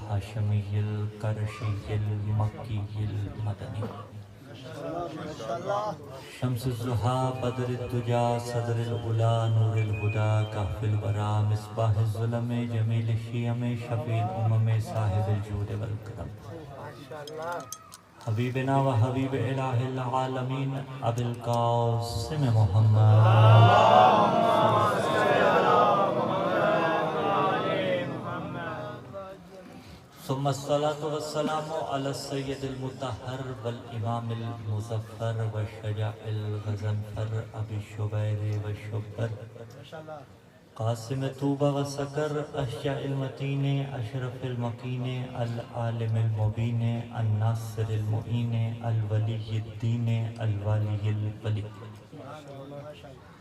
الحاشمی القرشی المکی المدنی شمس الضحیٰ بدر الدجا صدر العلا نور الہدا کہف الورا مصباح الظلم جمیل الشیم شفیع الامم صاحب الجود والکرم حبیبنا و حبیب الہ العالمین ابی القاسم محمد ثم الصلاة والسلام على السید المطہر والامام المظفر والشجاع الغضنفر ابی الشبیر والشبر قاسم طوبہ وسکر اشجع المتین اشرف المکین العالم المبین الناصر المعین الولی الدین الوالی الولی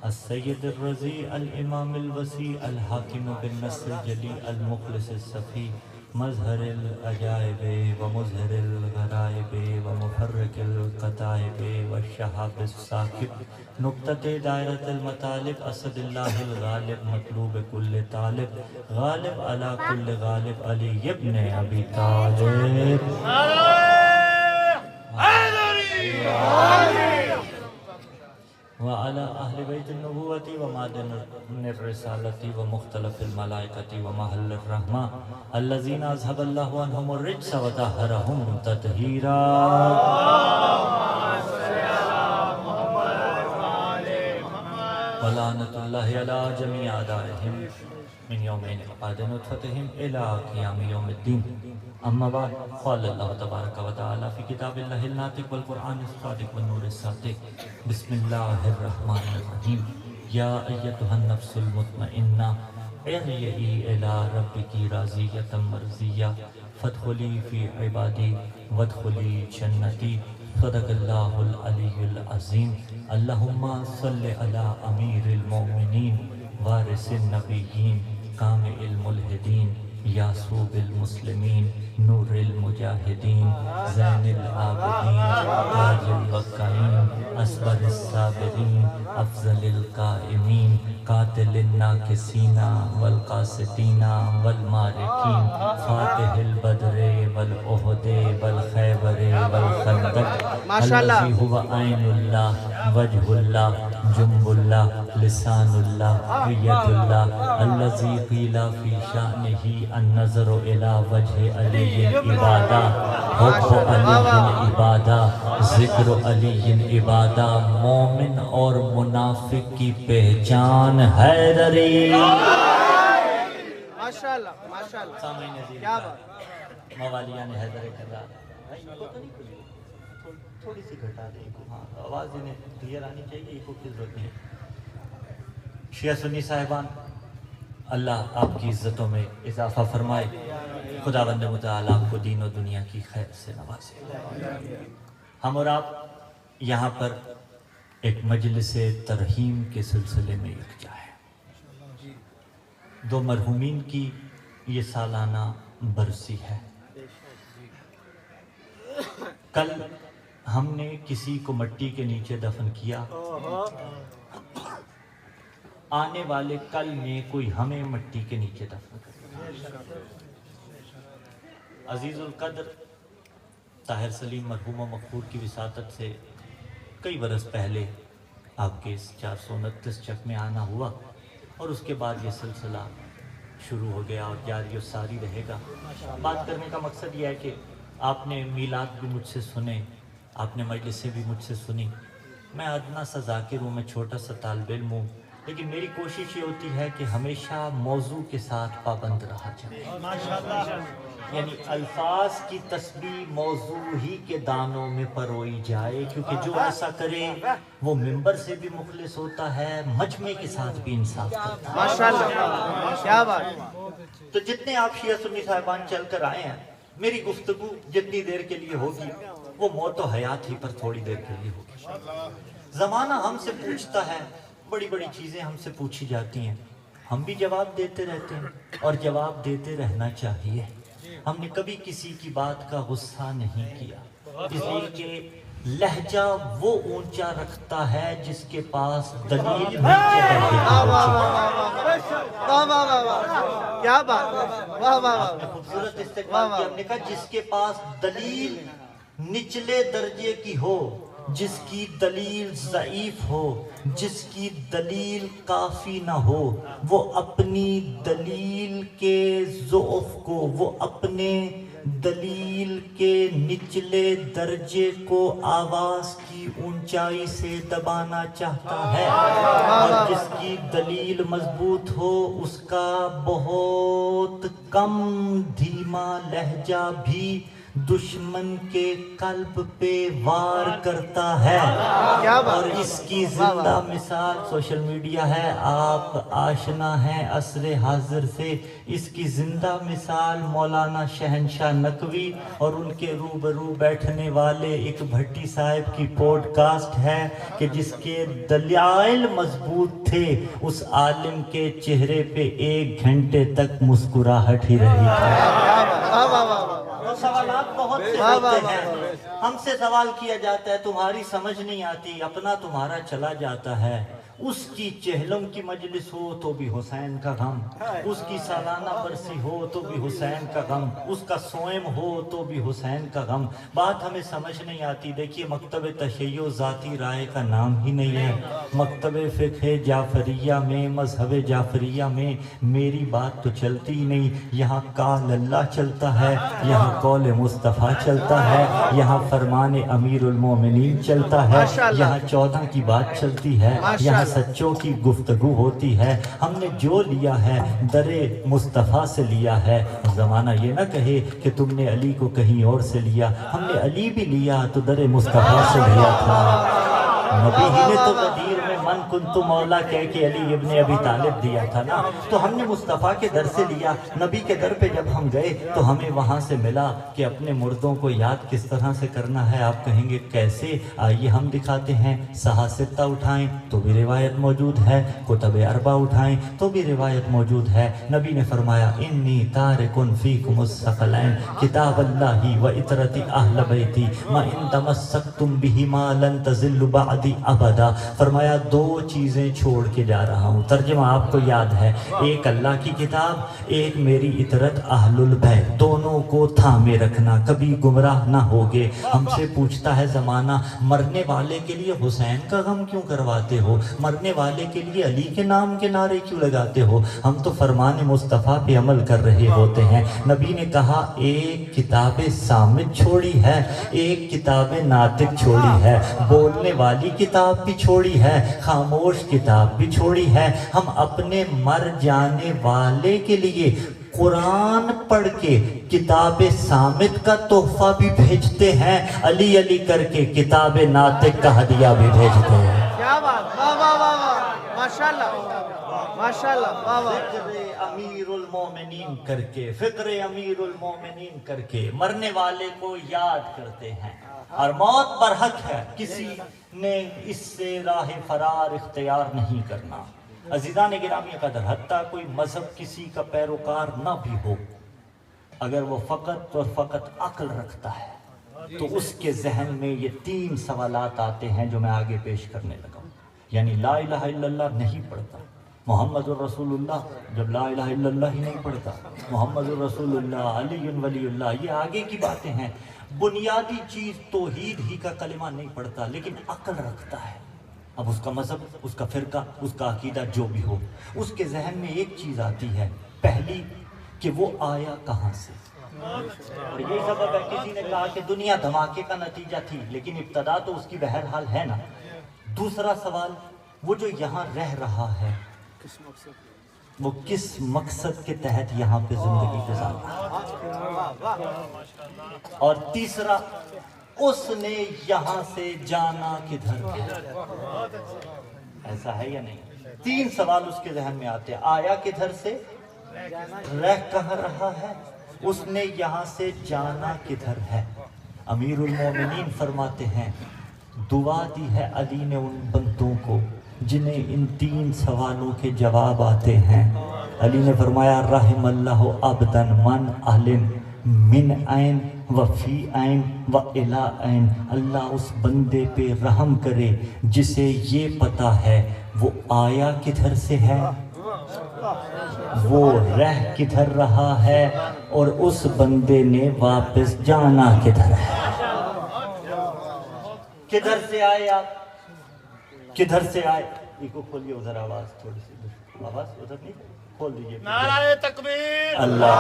السید الرضی الامام الوسیع الحاکم بالنصر جلی المخلص الصفی مظہر العجائب و مظہر الغرائب و مفرق القطائب والشہاب الساکب نقطۃ دائرۃ المطالب اسد اللہ الغالب مطلوب کل طالب غالب علی کل غالب علی ابن ابی طالب وعلى أهل بيت النبوة ومعدن الرسالة ومختلف الملائكة ومحل الرحمة الذين أذهب الله عنهم الرجس وطهرهم تطهيرا ولعنة الله على جميع أعدائهم من يوم انعقاد نطفتهم إلى قيام يوم الدين اما بعد قال اللہ تبارک و تعالی فی کتاب اللہ الناطق والقرآن الصادق والنور الصادق بسم اللہ الرحمن الرحیم یا ایتها النفس المطمئنہ ارجعی الی ربک راضیۃ مرضیہ فادخلی فی عبادی وادخلی جنتی صدق اللہ العلی العظیم اللہم صل علی امیر المؤمنین وارث النبیین کامل الملحدین یاسوب المسلمین نور المجاہدین زین العابدین تاج الوقائین اصبر الصابرین افضل القائمین قاتل الناکسین والقاسطین والمارکین فاتح البدر والأحد والخیبر والخندق الذي هو عین اللہ وجہ اللہ جنب اللہ لسان اللہ ید اللہ الذي قیل فی شأنہ النظر الى وجہ علی عبادہ حب علی عبادہ ذکر علی عبادہ مومن اور منافق کی پہچان حیدری ماشاءاللہ ماشاءاللہ سامعین عزیز کیا بات موالیان حیدر کرار تھوڑی سی گھٹا دیں ہاں آواز انہیں کلیئر آنی چاہیے ایکو کی ضرورت نہیں شیعہ سنی صاحبان اللہ آپ کی عزتوں میں اضافہ فرمائے خداوند متعال آپ کو دین و دنیا کی خیر سے نوازے ہم اور آپ یہاں پر ایک مجلس ترحیم کے سلسلے میں یکجا ہے دو مرحومین کی یہ سالانہ برسی ہے کل ہم نے کسی کو مٹی کے نیچے دفن کیا آنے والے کل میں کوئی ہمیں مٹی کے نیچے دفن کرے عزیز القدر طاہر سلیم مرحوم و مغفور کی وساطت سے کئی برس پہلے آپ کے اس 429 چک میں آنا ہوا اور اس کے بعد یہ سلسلہ شروع ہو گیا اور جاری و ساری رہے گا بات کرنے کا مقصد یہ ہے کہ آپ نے میلاد بھی مجھ سے سنے آپ نے مجلسیں بھی مجھ سے سنی میں ادنا سا ذاکر ہوں میں چھوٹا سا طالب علم ہوں لیکن میری کوشش یہ ہوتی ہے کہ ہمیشہ موضوع کے ساتھ پابند رہا جائے یعنی الفاظ کی تسبیح موضوع ہی کے دانوں میں پروئی جائے کیونکہ جو ایسا کرے وہ منبر سے بھی مخلص ہوتا ہے مجمع کے ساتھ بھی انصاف کرتا ہے ماشاءاللہ کیا بات تو جتنے آپ شیعہ سنی صاحبان چل کر آئے ہیں میری گفتگو جتنی دیر کے لیے ہوگی وہ موت و حیات ہی پر تھوڑی دیر کے لیے ہوگی زمانہ ہم سے پوچھتا ہے بڑی بڑی چیزیں ہم سے پوچھی جاتی ہیں ہم بھی جواب دیتے رہتے ہیں اور جواب دیتے رہنا چاہیے ہم نے کبھی کسی کی بات کا غصہ نہیں کیا اس لیے کہ لہجہ وہ اونچا رکھتا ہے جس کے پاس دلیل نیچے درجے کی واہ واہ ہو۔ واہ واہ واہ واہ واہ واہ، کیا بات، واہ واہ آپ نے واہ، خوبصورت استقبال کیا، ہم نے کہا جس کے پاس دلیل نچلے درجے کی ہو، جس کی دلیل ضعیف ہو، جس کی دلیل کافی نہ ہو، وہ اپنی دلیل کے ضعف کو، وہ اپنے دلیل کے نچلے درجے کو آواز کی اونچائی سے دبانا چاہتا ہے، اور جس کی دلیل مضبوط ہو اس کا بہت کم دھیما لہجہ بھی دشمن کے قلب پہ وار کرتا ہے۔ کیا بات، اور اس کی زندہ مثال سوشل میڈیا ہے، آپ آشنا ہیں عصر حاضر سے، اس کی زندہ مثال مولانا شہنشاہ نقوی اور ان کے روبرو بیٹھنے والے ایک بھٹی صاحب کی پوڈ کاسٹ ہے کہ جس کے دلائل مضبوط تھے، اس عالم کے چہرے پہ 1 گھنٹے تک مسکراہٹ ہی رہی تھی۔ واہ واہ واہ واہ، سوالات بہت سے ہوتے ہیں، ہم سے سوال کیا جاتا ہے تمہاری سمجھ نہیں آتی، اپنا تمہارا چلا جاتا ہے۔ اس کی چہلم کی مجلس ہو تو بھی حسین کا غم، اس کی سالانہ برسی ہو تو بھی حسین کا غم، اس کا سوئم ہو تو بھی حسین کا غم۔ بات ہمیں سمجھ نہیں آتی۔ دیکھیے مکتب تشیع ذاتی رائے کا نام ہی نہیں ہے، مکتب فقہ جعفریہ میں، مذہب جعفریہ میں میری بات تو چلتی ہی نہیں، یہاں قال اللہ چلتا ہے، یہاں قول مصطفیٰ چلتا ہے، یہاں فرمان امیر المومنین چلتا ہے، یہاں 14 کی بات چلتی ہے، یہاں سچوں کی گفتگو ہوتی ہے۔ ہم نے جو لیا ہے در مصطفیٰ سے لیا ہے، زمانہ یہ نہ کہے کہ تم نے علی کو کہیں اور سے لیا، ہم نے علی بھی لیا تو در مصطفیٰ سے لیا تھا۔ نبی ہی نے تو غدیر میں من کنت مولا کہہ کے علی ابن ابی طالب دیا تھا نا، تو ہم نے مصطفیٰ کے در سے لیا۔ نبی کے در پہ جب ہم گئے تو ہمیں وہاں سے ملا کہ اپنے مردوں کو یاد کس طرح سے کرنا ہے۔ آپ کہیں گے کیسے؟ آئیے ہم دکھاتے ہیں۔ صحاح ستہ اٹھائیں تو بھی روایت موجود ہے، کتب اربع اٹھائیں تو بھی روایت موجود ہے۔ نبی نے فرمایا انی تارک فیکم الثقلین کتاب اللہ و اطرتی اہل بیتی ما ان تمسکتم بہما لن تضلوا بعدی ابدا۔ فرمایا 2 چیزیں چھوڑ کے جا رہا ہوں، ترجمہ آپ کو یاد ہے، ایک اللہ کی کتاب، ایک میری اطرت اہل البیت، دونوں کو تھامے رکھنا، کبھی گمراہ نہ ہوگے۔ ہم سے پوچھتا ہے زمانہ مرنے والے کے لیے حسین کا غم کیوں کرواتے ہو، مرنے والے کے لیے علی کے نام کے نعرے کیوں لگاتے ہو؟ ہم تو فرمان مصطفیٰ پہ عمل کر رہے ہوتے ہیں۔ نبی نے کہا ایک کتاب صامت چھوڑی ہے، ایک کتاب ناطق چھوڑی ہے، بولنے والی کتاب بھی چھوڑی ہے، خاموش کتاب بھی چھوڑی ہے۔ ہم اپنے مر جانے والے کے لیے قرآن پڑھ کے کتاب صامت کا تحفہ بھی بھیجتے ہیں، علی علی کر کے کتاب ناطق کا ہدیہ بھی بھیجتے ہیں۔ کیا بات، واہ واہ واہ واہ، ماشاءاللہ ماشاءاللہ، واہ واہ، فکر امیر المومنین کر کے، فکر امیر المومنین کر کے مرنے والے کو یاد کرتے ہیں، اور موت برحق ہے، کسی نے اس سے راہ فرار اختیار نہیں کرنا۔ عزیزان گرامی قدر، حتیٰ کوئی مذہب کسی کا پیروکار نہ بھی ہو، اگر وہ فقط اور فقط عقل رکھتا ہے تو اس کے ذہن میں یہ 3 سوالات آتے ہیں جو میں آگے پیش کرنے لگا ہوں۔ یعنی لا الہ الا اللہ نہیں پڑھتا، محمد الرسول اللہ، جب لا الہ الا اللہ ہی نہیں پڑھتا، محمد الرسول اللہ، علی ولی اللہ، یہ آگے کی باتیں ہیں۔ بنیادی چیز توحید ہی کا کلمہ نہیں پڑھتا لیکن عقل رکھتا ہے، اب اس کا مذہب، اس کا فرقہ، اس کا عقیدہ جو بھی ہو، اس کے ذہن میں ایک چیز آتی ہے، پہلی کہ وہ آیا کہاں سے۔ اور یہی سبب ہے کسی نے کہا کہ دنیا دھماکے کا نتیجہ تھی، لیکن ابتدا تو اس کی بہرحال ہے نا۔ دوسرا سوال، وہ جو یہاں رہ رہا ہے وہ کس مقصد کے تحت یہاں پہ زندگی گزار رہا ہے۔ اور تیسرا، اس نے یہاں سے جانا کدھر ہے، ایسا ہے یا نہیں؟ 3 سوال اس کے ذہن میں آتے ہیں، آیا کدھر سے، رہ کہاں رہا ہے، اس نے یہاں سے جانا کدھر ہے۔ امیر المومنین فرماتے ہیں دعا دی ہے علی نے ان بندوں کو جنہیں ان 3 سوالوں کے جواب آتے ہیں۔ علی نے فرمایا رحم اللہ عبدن من علم من عین و فی عین و الی عین، اللہ اس بندے پہ رحم کرے جسے یہ پتہ ہے وہ آیا کدھر سے ہے، وہ رہ کدھر رہا ہے، اور اس بندے نے واپس جانا کدھر ہے۔ کدھر سے آئے آپ، کدھر سے آئے؟ یہ کو کھولیے ادھر، آواز تھوڑی سی، آواز ادھر نہیں کھول دیجئے۔ نعرہ تکبیر، اللہ،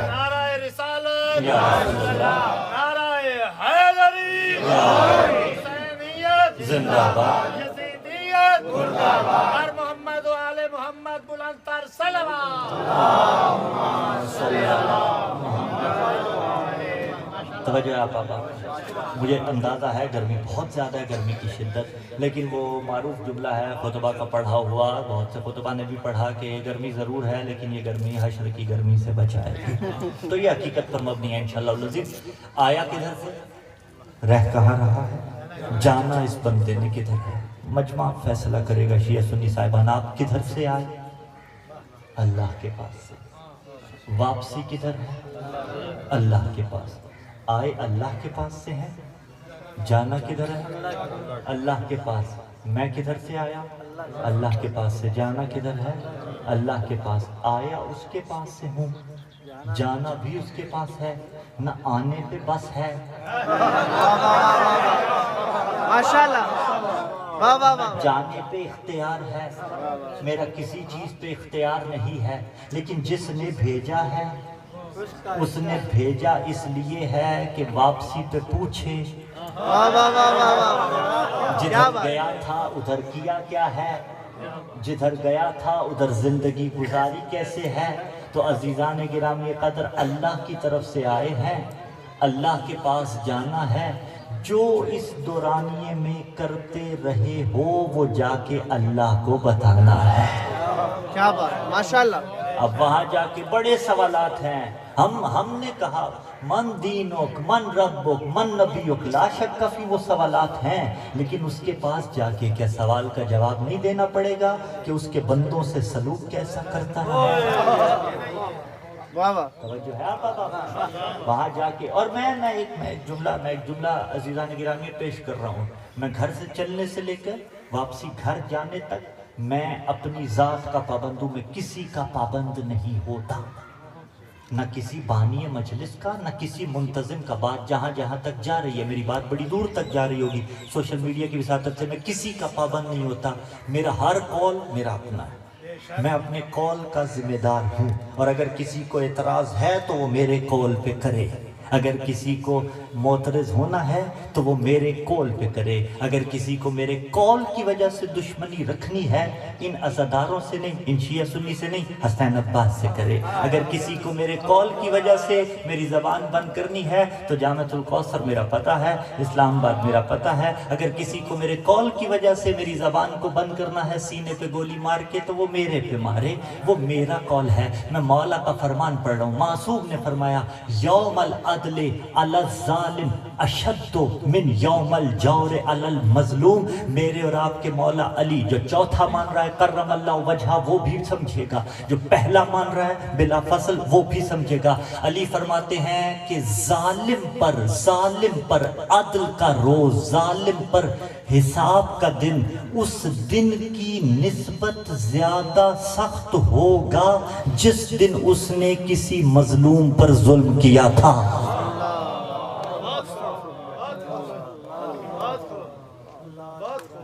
نعرہ رسالت، یا رسول اللہ، نعرہ حیدری، حسینیت زندہ باد، یزیدیت مردہ باد، ہر محمد و آل محمد بلند تر صلوات۔ توجہ آپ آبا، مجھے اندازہ ہے گرمی بہت زیادہ ہے، گرمی کی شدت، لیکن وہ معروف جملہ ہے خطبہ کا پڑھا ہوا، بہت سے خطبہ نے بھی پڑھا کہ گرمی ضرور ہے لیکن یہ گرمی حشر کی گرمی سے بچائے گی۔ تو یہ حقیقت پر مبنی ہے انشاءاللہ العزیز۔ آیا کدھر سے، رہ کہاں رہا ہے، جانا اس بندے نے کدھر ہے، مجمع فیصلہ کرے گا۔ شیعہ سنی صاحبان، آپ کدھر سے آئے؟ اللہ کے پاس سے۔ واپسی کدھر ہے؟ اللہ کے پاس۔ آئے اللہ کے پاس سے ہیں، جانا کدھر ہے؟ اللہ کے پاس۔ میں کدھر سے آیا؟ اللہ کے پاس سے۔ جانا کدھر ہے؟ اللہ کے پاس۔ آیا اس کے پاس سے ہوں، جانا بھی اس کے پاس ہے، نہ آنے پہ بس ہے، ماشاءاللہ، واہ واہ واہ، جانے پہ اختیار ہے، میرا کسی چیز پہ اختیار نہیں ہے، لیکن جس نے بھیجا ہے اس نے بھیجا اس لیے ہے کہ واپسی پہ پوچھے واہ واہ واہ واہ واہ، کیا جدھر بات، گیا تھا ادھر کیا کیا ہے، جدھر گیا تھا ادھر زندگی گزاری کیسے ہے۔ تو عزیزان گرامی قدر، اللہ کی طرف سے آئے ہیں، اللہ کے پاس جانا ہے۔ جو اس دورانیے میں کرتے رہے ہو وہ جا کے اللہ کو بتانا ہے۔ کیا بات، ماشاءاللہ، اب وہاں جا کے بڑے سوالات ہیں۔ ہم نے کہا من دینک، من ربک، من نبیک، لا شک کافی وہ سوالات ہیں، لیکن اس کے پاس جا کے کیا سوال کا جواب نہیں دینا پڑے گا کہ اس کے بندوں سے سلوک کیسا کرتا ہے؟ واہ واہ، توجہ ہے آپ آبا؟ وہاں جا کے، اور میں ایک جملہ عزیزان گرامی پیش کر رہا ہوں۔ میں گھر سے چلنے سے لے کر واپسی گھر جانے تک میں اپنی ذات کا پابند ہوں، میں کسی کا پابند نہیں ہوتا، نہ کسی بانی مجلس کا، نہ کسی منتظم کا۔ بات جہاں جہاں تک جا رہی ہے، میری بات بڑی دور تک جا رہی ہوگی، سوشل میڈیا کی وساطت سے میں کسی کا پابند نہیں ہوتا۔ میرا ہر کال میرا اپنا ہے، میں اپنے کال کا ذمہ دار ہوں، اور اگر کسی کو اعتراض ہے تو وہ میرے کال پہ کرے، اگر کسی کو معترض ہونا ہے تو وہ میرے کال پہ کرے، اگر کسی کو میرے کال کی وجہ سے دشمنی رکھنی ہے ان عزاداروں سے نہیں، ان شیعہ سنی سے نہیں، حسین عباس سے کرے، اگر کسی کو میرے کال کی وجہ سے میری زبان بند کرنی ہے تو جامعۃ الکوثر میرا پتہ ہے، اسلام آباد میرا پتہ ہے، اگر کسی کو میرے کال کی وجہ سے میری زبان کو بند کرنا ہے سینے پہ گولی مار کے تو وہ میرے پہ مارے، وہ میرا کال ہے۔ میں مولا کا فرمان پڑھ رہا ہوں، معصوم نے فرمایا یوم العدل علی الظالم اشد من یوم الجور علی المظلوم۔ میرے اور آپ کے مولا علی جو چوتھا مان رہا ہے کرم اللہ وجہہ وہ بھی سمجھے گا، جو پہلا مان رہا ہے بلا فصل وہ بھی سمجھے گا۔ علی فرماتے ہیں کہ ظالم پر عدل کا روز، ظالم پر حساب کا دن اس دن کی نسبت زیادہ سخت ہوگا جس دن اس نے کسی مظلوم پر ظلم کیا تھا۔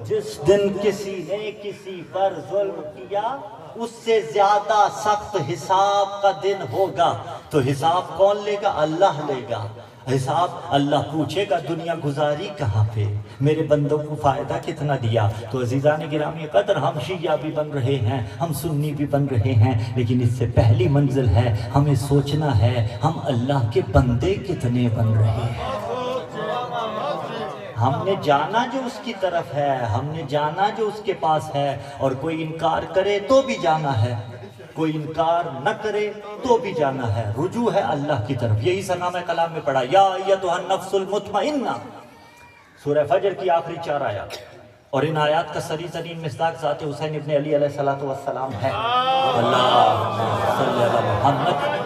جس دن کسی نے کسی پر ظلم کیا اس سے زیادہ سخت حساب کا دن ہوگا۔ تو حساب کون لے گا؟ اللہ لے گا۔ حساب اللہ پوچھے گا دنیا گزاری کہاں پہ، میرے بندوں کو فائدہ کتنا دیا۔ تو عزیزان گرامی قدر، ہم شیعہ بھی بن رہے ہیں، ہم سنی بھی بن رہے ہیں، لیکن اس سے پہلی منزل ہے ہمیں سوچنا ہے ہم اللہ کے بندے کتنے بن رہے ہیں۔ ہم نے جانا جو اس کی طرف ہے، ہم نے جانا جو اس کے پاس ہے، اور کوئی انکار کرے تو بھی جانا ہے، کوئی انکار نہ کرے تو بھی جانا ہے، رجوع ہے اللہ کی طرف۔ یہی سنامہ کلام میں پڑھا یا ایتھا النفس المطمئنہ، سورہ فجر کی آخری 4 آیات، اور ان آیات کا سری ترین مصداق ذات حسین ابن علی علیہ السلام ہے۔ اللہ صلی اللہ محمد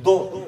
2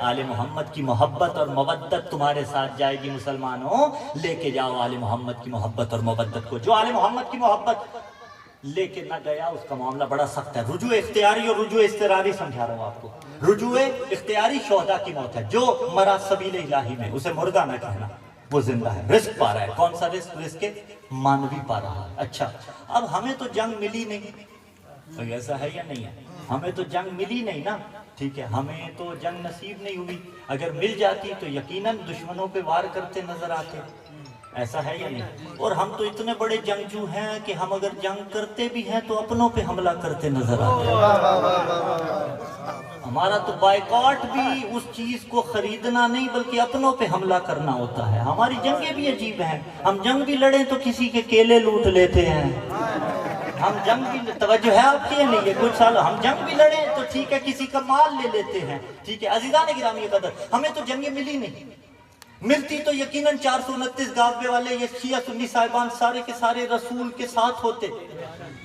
آل محمد کی محبت اور مودت تمہارے ساتھ جائے گی مسلمانوں، لے کے جاؤ آل محمد کی محبت اور مودت کو۔ جو آل محمد کی محبت لے کے نہ گیا اس کا معاملہ بڑا سخت ہے۔ رجوع اختیاری اور رجوع اضطراری سمجھا رہا ہوں آپ کو۔ رجوع اختیاری شہداء کی موت ہے، جو مرا سبیل الہی میں، اسے مردہ نہ کہنا، وہ زندہ ہے، رزق پا رہا ہے۔ کون سا رزق؟ رزق مانوی پا رہا ہے۔ اچھا، اب ہمیں تو جنگ ملی نہیں، تو ایسا ہے یا نہیں ہے؟ ہمیں تو جنگ ملی نہیں نا، ٹھیک ہے، ہمیں تو جنگ نصیب نہیں ہوئی۔ اگر مل جاتی تو یقیناً دشمنوں پہ وار کرتے نظر آتے، ایسا ہے یا نہیں؟ اور ہم تو اتنے بڑے جنگجو ہیں کہ ہم اگر جنگ کرتے بھی ہیں تو اپنوں پہ حملہ کرتے نظر آتے ہیں۔ ہمارا تو بائیکاٹ بھی اس چیز کو خریدنا نہیں بلکہ اپنوں پہ حملہ کرنا ہوتا ہے۔ ہماری جنگیں بھی عجیب ہیں، ہم جنگ بھی لڑیں تو کسی کے کیلے لوٹ لیتے ہیں۔ ہم جنگ بھی، توجہ ہے آپ کی نہیں ہے؟ کچھ سال ہم جنگ بھی لڑیں تو ٹھیک ہے کسی کا مال لے لیتے ہیں، ٹھیک ہے۔ عزیزان گرامی قدر، ہمیں تو جنگیں ملی نہیں، ملتی تو یقیناً 429 غازوے والے یہ شیعہ سنی صاحبان سارے کے سارے رسول کے ساتھ ہوتے،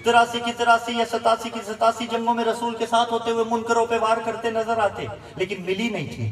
83 کی 83 یا 87 کی 87 جنگوں میں رسول کے ساتھ ہوتے ہوئے منکروں پہ وار کرتے نظر آتے، لیکن ملی نہیں تھی۔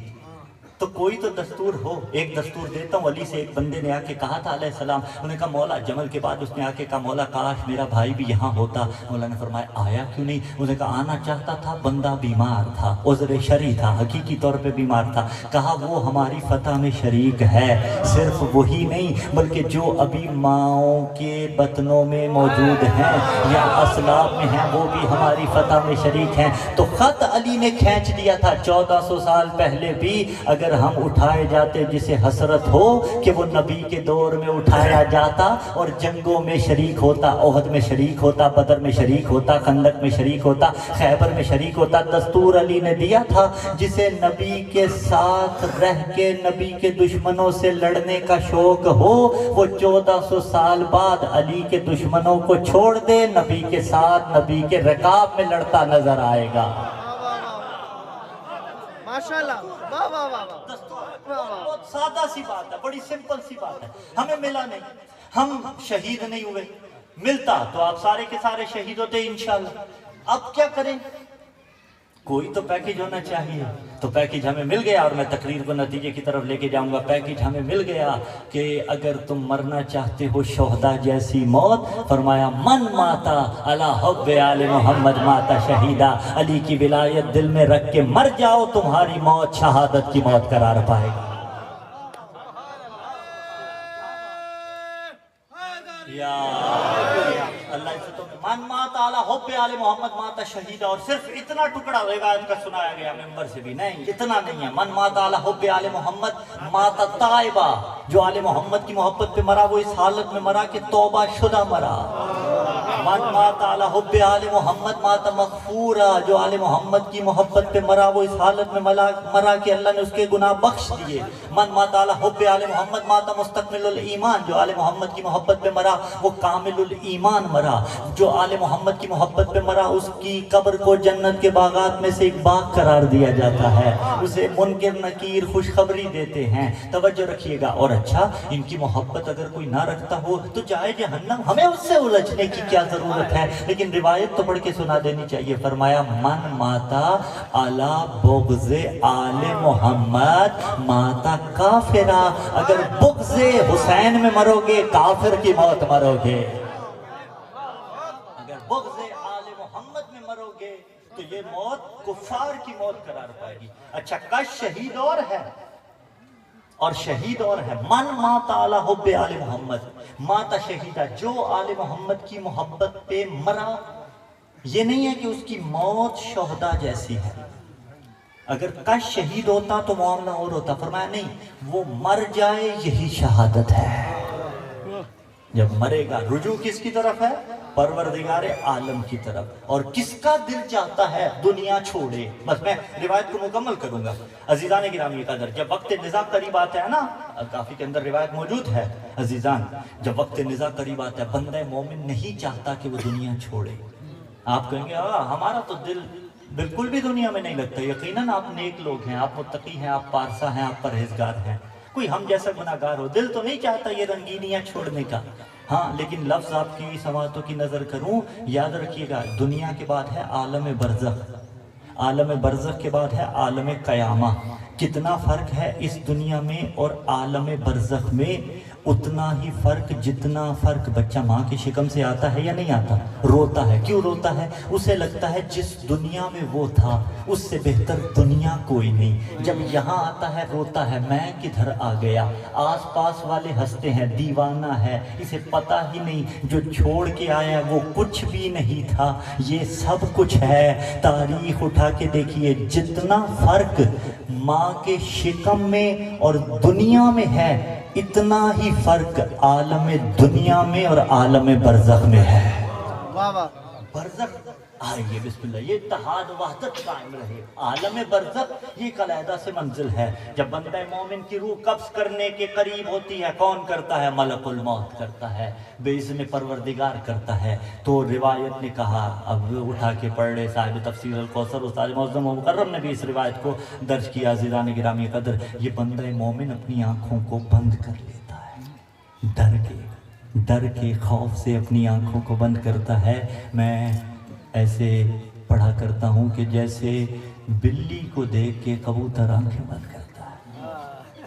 تو کوئی تو دستور ہو۔ ایک دستور دیتا ہوں، علی سے ایک بندے نے آ کے کہا تھا علیہ السلام، انہوں نے کہا مولا، جمل کے بعد اس نے آ کے کہا مولا کاش میرا بھائی بھی یہاں ہوتا۔ مولا نے فرمایا آیا کیوں نہیں؟ انہوں نے کہا آنا چاہتا تھا، بندہ بیمار تھا، عذر شرعی تھا، حقیقی طور پہ بیمار تھا۔ کہا وہ ہماری فتح میں شریک ہے، صرف وہی نہیں بلکہ جو ابھی ماؤں کے بطنوں میں موجود ہیں یا اسلاف میں ہیں وہ بھی ہماری فتح میں شریک ہیں۔ تو خط علی نے کھینچ دیا تھا 1400 سال پہلے بھی، اگر ہم اٹھائے جاتے جسے حسرت ہو کہ وہ نبی کے دور میں اٹھایا جاتا اور جنگوں میں شریک ہوتا، احد میں شریک ہوتا، بدر میں شریک ہوتا، خندق میں شریک ہوتا، خیبر میں شریک ہوتا۔ دستور علی نے دیا تھا، جسے نبی کے ساتھ رہ کے نبی کے دشمنوں سے لڑنے کا شوق ہو وہ 1400 سال بعد علی کے دشمنوں کو چھوڑ دے، نبی کے ساتھ نبی کے رکاب میں لڑتا نظر آئے گا۔ ماشاءاللہ، واہ واہ واہ واہ۔ بہت سادہ سی بات ہے، بڑی سمپل سی بات ہے۔ ہمیں ملا نہیں، ہم شہید نہیں ہوئے، ملتا تو آپ سارے کے سارے شہید ہوتے انشاءاللہ۔ اب کیا کریں؟ کوئی تو پیکیج ہونا چاہیے۔ تو پیکیج ہمیں مل گیا، اور میں تقریر کو نتیجے کی طرف لے کے جاؤں گا۔ پیکیج ہمیں مل گیا کہ اگر تم مرنا چاہتے ہو شہداء جیسی موت، فرمایا من ماتا علی حب آل محمد ماتا شہیدہ، علی کی ولایت دل میں رکھ کے مر جاؤ، تمہاری موت شہادت کی موت قرار پائے گا۔ یا اللہ عزتوں میں، من مات علی حب آل محمد ماتا شہیدہ، اور صرف اتنا ٹکڑا روایت کا سنایا گیا ممبر سے بھی، نہیں اتنا نہیں ہے۔ من مات علی حب آل محمد ماتا تائبہ، جو آل محمد کی محبت پہ مرا وہ اس حالت میں مرا کہ توبہ شدہ مرا۔ من مات علی حب آل محمد ماتا مغفورہ، جو آل محمد کی محبت پہ مرا وہ اس حالت میں مرا کہ اللہ نے اس کے گناہ بخش دیے۔ من مات علی حب آل محمد ماتا مستکمل الایمان، جو آل محمد کی محبت پہ مرا وہ کامل الایمان مرا۔ جو آل محمد کی محبت پہ مرا اس کی قبر کو جنت کے باغات میں سے ایک باغ قرار دیا جاتا ہے، اسے منکر نکیر خوشخبری دیتے ہیں۔ توجہ رکھیے گا۔ اور اچھا، ان کی محبت اگر کوئی نہ رکھتا ہو تو جائے جہنم، ہمیں اس سے الجھنے کی کیا ضرورت ہے؟ لیکن روایت تو پڑھ کے سنا دینی چاہیے۔ فرمایا من ماتا علی بغض آل محمد ماتا کافرہ، اگر بغض حسین میں مرو گے کافر کی موت مرو گے، اگر بغض آل محمد میں مرو گے تو یہ موت کفار کی موت قرار پائے گی۔ اچھا، کش شہید اور ہے اور شہید اور ہے۔ من مات علی حب آل محمد ماتا شہیدہ، جو آل محمد کی محبت پہ مرا، یہ نہیں ہے کہ اس کی موت شہداء جیسی ہے۔ اگر کش شہید ہوتا تو معاملہ اور ہوتا، فرمایا نہیں، وہ مر جائے یہی شہادت ہے۔ جب مرے گا رجوع کس کی طرف ہے؟ پروردگار عالم کی طرف۔ اور کس کا دل چاہتا ہے دنیا چھوڑے؟ بس میں روایت کو مکمل کروں گا۔ عزیزان گرامی قدر، جب وقت نزاع قریب آتا ہے نا، کافی کے اندر روایت موجود ہے عزیزان، جب وقت نزاع قریب آتا ہے بندہ مومن نہیں چاہتا کہ وہ دنیا چھوڑے۔ آپ کہیں گے ہمارا تو دل بالکل بھی دنیا میں نہیں لگتا۔ یقیناً آپ نیک لوگ ہیں، آپ متقی ہیں، آپ پارسا ہیں، آپ پرہیزگار ہیں، کوئی ہم جیسا گناہگار ہو دل تو نہیں چاہتا یہ رنگینیاں چھوڑنے کا۔ ہاں، لیکن لفظ آپ کی سماعتوں کی نظر کروں، یاد رکھیے گا، دنیا کے بعد ہے عالم برزخ۔ عالم برزخ کے بعد ہے عالم قیامہ. کتنا فرق ہے اس دنیا میں اور عالم برزخ میں؟ اتنا ہی فرق جتنا فرق بچہ ماں کے شکم سے آتا ہے یا نہیں آتا. روتا ہے. کیوں روتا ہے؟ اسے لگتا ہے جس دنیا میں وہ تھا اس سے بہتر دنیا کوئی نہیں. جب یہاں آتا ہے روتا ہے میں کدھر آ گیا. آس پاس والے ہنستے ہیں دیوانہ ہے, اسے پتہ ہی نہیں جو چھوڑ کے آیا وہ کچھ بھی نہیں تھا. یہ سب کچھ ہے. تاریخ اٹھا کے دیکھیے جتنا فرق ماں کے شکم میں اور دنیا میں ہے اتنا ہی فرق عالم دنیا میں اور عالم برزخ میں ہے. واہ واہ. برزخ آئیے بسم اللہ, یہ اتحاد وحدت قائم رہے. عالم برزخ یہ ایک علیحدہ سے منزل ہے. جب بندہ مومن کی روح قبض کرنے کے قریب ہوتی ہے کون کرتا ہے؟ ملک الموت کرتا ہے, باذن پروردگار کرتا ہے. تو روایت نے کہا, اب اٹھا کے پڑھ لے صاحب تفسیر الکوثر استاد معظم و مکرم نے بھی اس روایت کو درج کیا. عزیزان گرامی قدر, یہ بندہ مومن اپنی آنکھوں کو بند کر لیتا ہے. ڈر کے خوف سے اپنی آنکھوں کو بند کرتا ہے. میں ایسے پڑھا کرتا ہوں کہ جیسے بلی کو دیکھ کے کبوتر آنکھیں بند کرتا ہے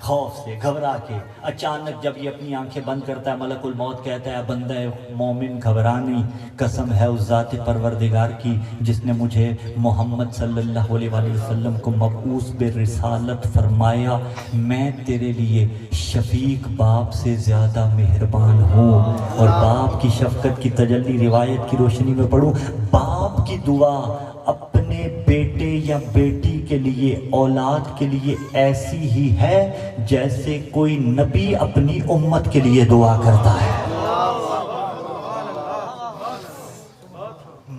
خوف سے, گھبرا کے. اچانک جب یہ اپنی آنکھیں بند کرتا ہے ملک الموت کہتا ہے بندہ مومن گھبرا نہیں, قسم ہے اس ذات پروردگار کی جس نے مجھے محمد صلی اللہ علیہ وآلہ وسلم کو مبعوث برسالت فرمایا, میں تیرے لیے شفیق باپ سے زیادہ مہربان ہوں. اور باپ کی شفقت کی تجلی روایت کی روشنی میں پڑھوں, باپ کی دعا اپنے بیٹے یا بیٹی کے لیے, اولاد کے لیے ایسی ہی ہے جیسے کوئی نبی اپنی امت کے لیے دعا کرتا ہے.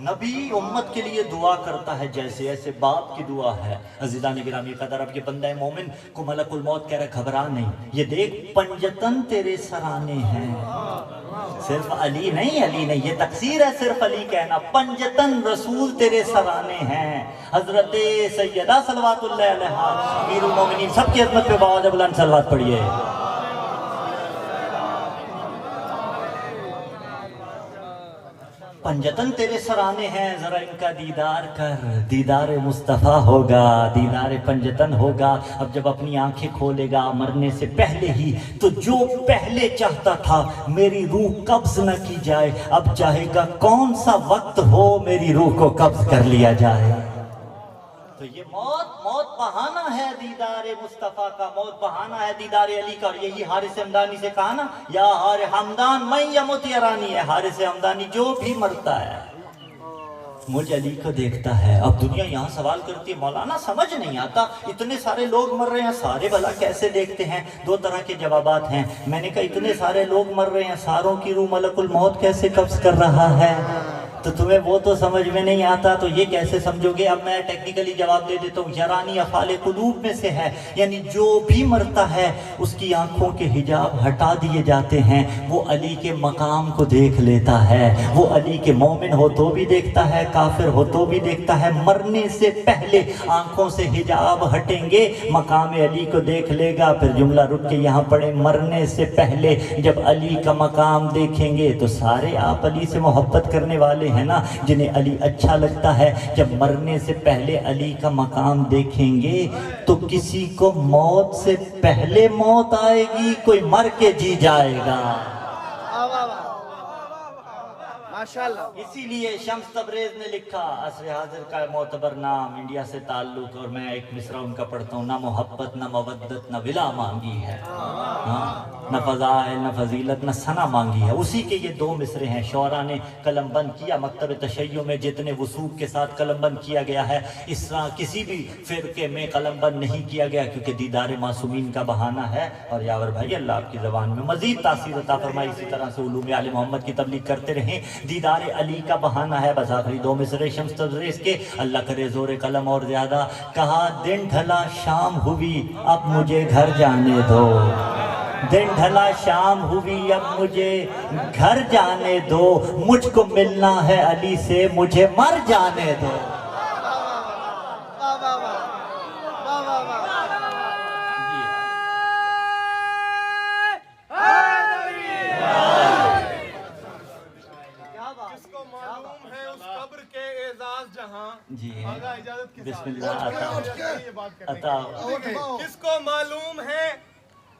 نبی امت کے لیے دعا کرتا ہے جیسے, ایسے باپ کی دعا ہے. عزیزان گرامی قدر, اب یہ بندہ مومن کو ملک الموت کہہ رہا گھبرا نہیں, یہ دیکھ پنجتن تیرے سرانے ہیں. صرف علی نہیں, یہ تقصیر ہے صرف علی کہنا. پنجتن رسول تیرے سرانے ہیں. حضرت سیدہ صلوات اللہ علیہا امیر المومنین, سب کی عظمت پہ باوجہ بلند صلوات پڑھیے. پنجتن تیرے سرانے ہیں, ذرا ان کا دیدار کر. دیدار مصطفیٰ ہوگا, دیدار پنجتن ہوگا. اب جب اپنی آنکھیں کھولے گا مرنے سے پہلے ہی, تو جو پہلے چاہتا تھا میری روح قبض نہ کی جائے, اب چاہے گا کون سا وقت ہو میری روح کو قبض کر لیا جائے. تو یہ موت بہانہ ہے دیدار مصطفیٰ کا, موت بہانہ ہے دیدار علی کا. اور یہی حارث ہمدانی سے کہا نا, یا ہمدان من یمت یرانی ہے. حارث ہمدانی جو بھی مرتا ہے مجھ علی کو دیکھتا ہے. اب دنیا یہاں سوال کرتی ہے مولانا سمجھ نہیں آتا, اتنے سارے لوگ مر رہے ہیں سارے بھلا کیسے دیکھتے ہیں؟ دو طرح کے جوابات ہیں. میں نے کہا اتنے سارے لوگ مر رہے ہیں, ساروں کی روح ملک الموت کیسے قبض کر رہا ہے؟ تو تمہیں وہ تو سمجھ میں نہیں آتا تو یہ کیسے سمجھو گے؟ اب میں ٹیکنیکلی جواب دے دیتا ہوں. یرانی افعال قلوب میں سے ہے, یعنی جو بھی مرتا ہے اس کی آنکھوں کے حجاب ہٹا دیے جاتے ہیں. وہ علی کے مقام کو دیکھ لیتا ہے. وہ علی کے مومن ہو تو بھی دیکھتا ہے, کافر ہو تو بھی دیکھتا ہے. مرنے سے پہلے آنکھوں سے حجاب ہٹیں گے, مقام علی کو دیکھ لے گا. پھر جملہ رک کے یہاں پڑھیں, مرنے سے پہلے جب علی کا مقام دیکھیں گے تو سارے آپ علی سے محبت کرنے والے ہے نا, جنہیں علی اچھا لگتا ہے. جب مرنے سے پہلے علی کا مقام دیکھیں گے تو کسی کو موت سے پہلے موت آئے گی, کوئی مر کے جی جائے گا. ماشاءاللہ. اسی لیے شمس تبریز نے لکھا, عصر حاضر کا معتبر نام, انڈیا سے تعلق, اور میں ایک مصرع ان کا پڑھتا ہوں, نہ محبت نہ مودت نہ ولا مانگی ہے, نہ فضائل نہ فضیلت نہ ثنا مانگی ہے. اسی کے یہ دو مصرے ہیں. شعراء نے قلم بند کیا, مکتب تشیع میں جتنے وثوق کے ساتھ قلم بند کیا گیا ہے, اس طرح کسی بھی فرقے میں قلم بند نہیں کیا گیا, کیونکہ دیدار معصومین کا بہانہ ہے. اور یاور بھائی اللہ آپ کی زبان میں مزید تاثیر عطا فرمائی, اسی طرح سے علوم آل محمد کی تبلیغ کرتے رہیں. دیدار علی کا بہانہ ہے. بس آخری دو مصرے شمس تبریز کے, اللہ کرے زور قلم اور زیادہ. کہا دن ڈھلا شام ہوئی اب مجھے گھر جانے دو, دن ڈھلا شام ہوئی اب مجھے گھر جانے دو, مجھ کو ملنا ہے علی سے مجھے مر جانے دو. جس کو معلوم ہے اس قبر کے اعزاز جہاں جی آگا اجازت کے بسم ساتھ اللہ یہ بات کرنے عطا کی کس کو معلوم ہے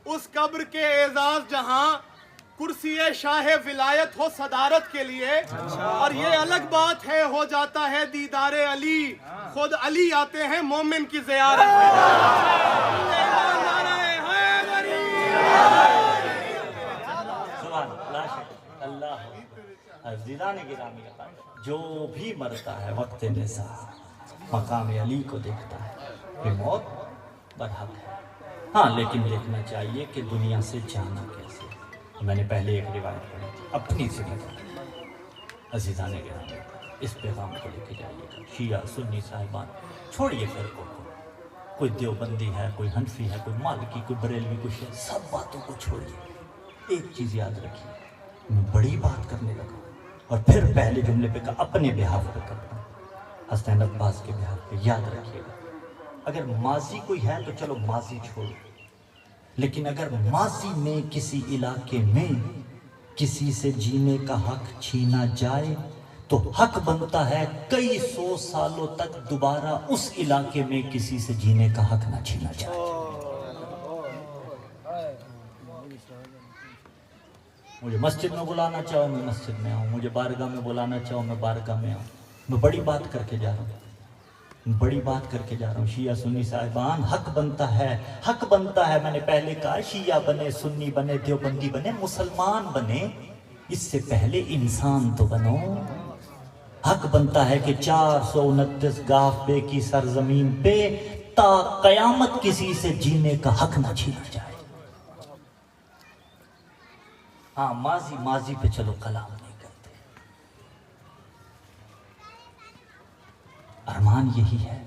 اس قبر کے اعزاز جہاں کرسی شاہ ولایت ہو صدارت کے لیے اور یہ الگ بات ہے ہو جاتا ہے دیدار علی خود علی آتے ہیں مومن کی زیارت سبحان اللہ اللہ عزیزان گرامی جو بھی مرتا ہے وقت نساء مقام علی کو دیکھتا ہے کہ موت برحق ہے ہاں لیکن دیکھنا چاہیے کہ دنیا سے جانا کیسے میں نے پہلے ایک روایت پڑھی تھی اپنی زندگی عزیزان گرامی اس پیغام کو لے کے جائیے گا شیعہ سنی صاحبان چھوڑیے فرقوں کو کوئی دیوبندی ہے کوئی حنفی ہے کوئی مالکی کوئی بریلوی کوئی شیعہ سب باتوں کو چھوڑیے ایک چیز یاد رکھیے میں بڑی بات کرنے لگا اور پھر پہلے جملے پہ کہا اپنے بہاف پہ کرتا ہوں حسین عباس کے بہاف پہ یاد رکھیے گا اگر ماضی کوئی ہے تو چلو ماضی چھوڑو لیکن اگر ماضی میں کسی علاقے میں کسی سے جینے کا حق چھینا جائے تو حق بنتا ہے کئی سو سالوں تک دوبارہ اس علاقے میں کسی سے جینے کا حق نہ چھینا جائے مجھے مسجد میں بلانا چاہو میں مسجد میں آؤں مجھے بارگاہ میں بلانا چاہو میں بارگاہ میں آؤں میں بڑی بات کر کے جا رہا ہوں بڑی بات کر کے جا رہا ہوں شیعہ سنی صاحبان حق بنتا ہے میں نے پہلے کہا شیعہ بنے سنی بنے دیوبندی بنے مسلمان بنے اس سے پہلے انسان تو بنو حق بنتا ہے کہ 429 گاف بے کی سرزمین پہ تا قیامت کسی سے جینے کا حق نہ چھینا جائے ہاں ماضی پہ چلو کلام نہیں کرتے ارمان یہی ہے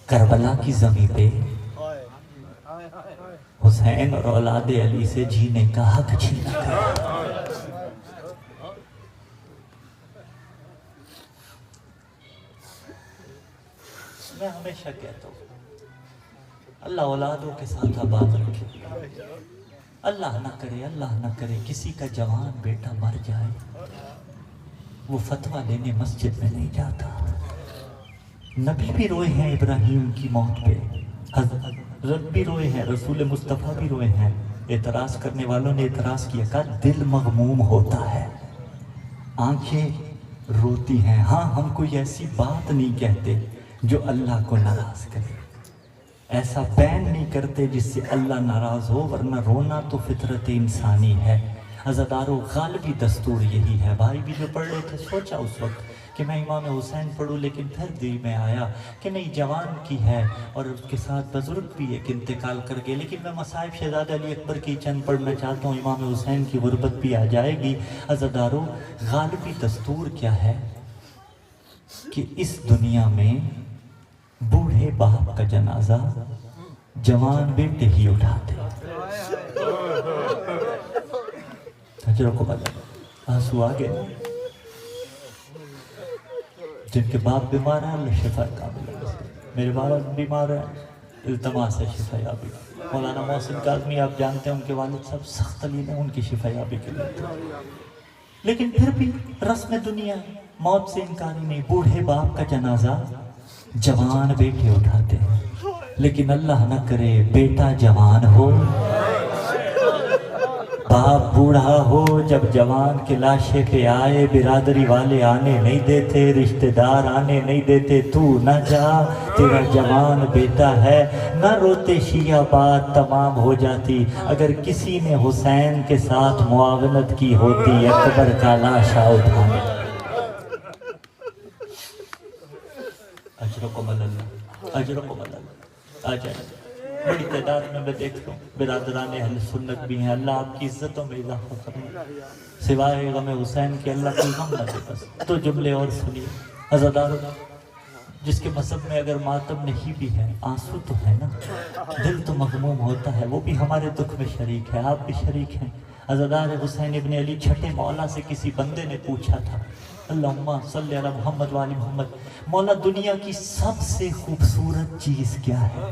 کربلا کی زمین پہ حسین اور اولاد علی سے جینے کا حق چھینا گیا میں ہمیشہ کہتا ہوں اللہ اولادوں کے ساتھ آباد رکھے اللہ نہ کرے کسی کا جوان بیٹا مر جائے وہ فتویٰ لینے مسجد میں نہیں جاتا نبی بھی روئے ہیں ابراہیم کی موت پہ حضرت بھی روئے ہیں رسول مصطفیٰ بھی روئے ہیں اعتراض کرنے والوں نے اعتراض کیا کہا دل مغموم ہوتا ہے آنکھیں روتی ہیں ہاں ہم کوئی ایسی بات نہیں کہتے جو اللہ کو ناراض کرے ایسا بین نہیں کرتے جس سے اللہ ناراض ہو ورنہ رونا تو فطرت انسانی ہے عزادارو غالبی دستور یہی ہے بھائی بھی جو پڑھ رہے تھے سوچا اس وقت کہ میں امام حسین پڑھوں لیکن پھر دل میں آیا کہ نہیں جوان کی ہے اور اس کے ساتھ بزرگ بھی ایک انتقال کر گئے لیکن میں مصائب شہزادہ علی اکبر کی چند پڑھنا چاہتا ہوں امام حسین کی غربت بھی آ جائے گی عزادارو غالبی دستور کیا ہے کہ اس دنیا میں بوڑھے باپ کا جنازہ جوان بیٹے ہی اٹھاتے حجروں کو بدل آنسو آگے جن کے باپ بیمار ہیں اللہ شفا کامل میرے والد بیمار ہیں التماس ہے شفا یابی مولانا محسن کاظمی آپ جانتے ہیں ان کے والد صاحب سخت علیل ہیں ان کی شفا یابی کے لیے لیکن پھر بھی رسم دنیا موت سے انکاری نہیں بوڑھے باپ کا جنازہ جوان بیٹے اٹھاتے ہیں لیکن اللہ نہ کرے بیٹا جوان ہو باپ بوڑھا ہو جب جوان کے لاشے پہ آئے برادری والے آنے نہیں دیتے رشتہ دار آنے نہیں دیتے تو نہ جا تیرا جوان بیٹا ہے نہ روتے شیعہ بات تمام ہو جاتی اگر کسی نے حسین کے ساتھ معاونت کی ہوتی اکبر کا لاشا اٹھانے اجرکم اللہ آ جائیں بڑی تعداد میں دیکھتا ہوں برادران اہل سنت بھی ہیں اللہ آپ کی عزتوں میں اضافہ فرمائے سوائے غم حسین کے اللہ کوئی غم نہ دے بس تو جملے اور سنیے عزادارو جس کے مذہب میں اگر ماتم نہیں بھی ہے آنسو تو ہے نا دل تو مغموم ہوتا ہے وہ بھی ہمارے دکھ میں شریک ہے آپ بھی شریک ہیں عزادار حسین ابن علی چھٹے مولا سے کسی بندے نے پوچھا تھا اللہم صلی علی محمد وآل محمد مولا دنیا کی سب سے خوبصورت چیز کیا ہے